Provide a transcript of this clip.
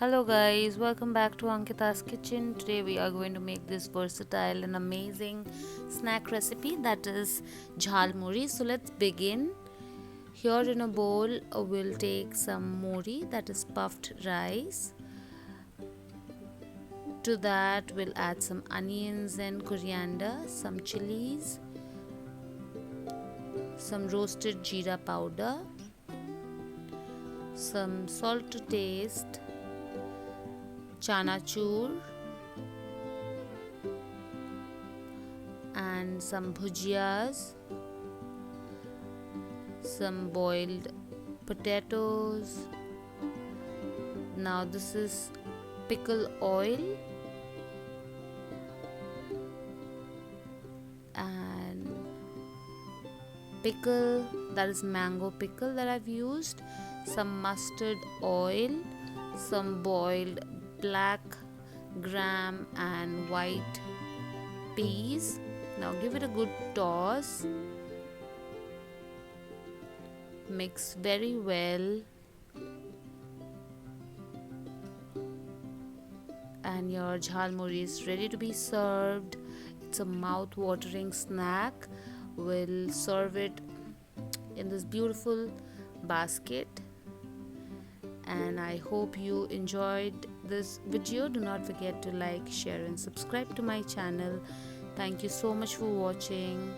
Hello guys, welcome back to Ankita's kitchen. Today we are going to make this versatile and amazing snack recipe, that is jhal muri. So let's begin. Here in a bowl we'll take some muri, that is puffed rice. To that we'll add some onions and coriander, some chilies, some roasted jeera powder, some salt to taste, chanachur, and some bhujiyas, some boiled potatoes. Now this is pickle oil and pickle, that is mango pickle that I've used, some mustard oil, some boiled black gram and white peas. Now give it a good toss, mix very well, and your jhal muri is ready to be served. It's a mouth-watering snack. We'll serve it in this beautiful basket, and I hope you enjoyed this video. Do not forget to like, share and subscribe to my channel. Thank you so much for watching.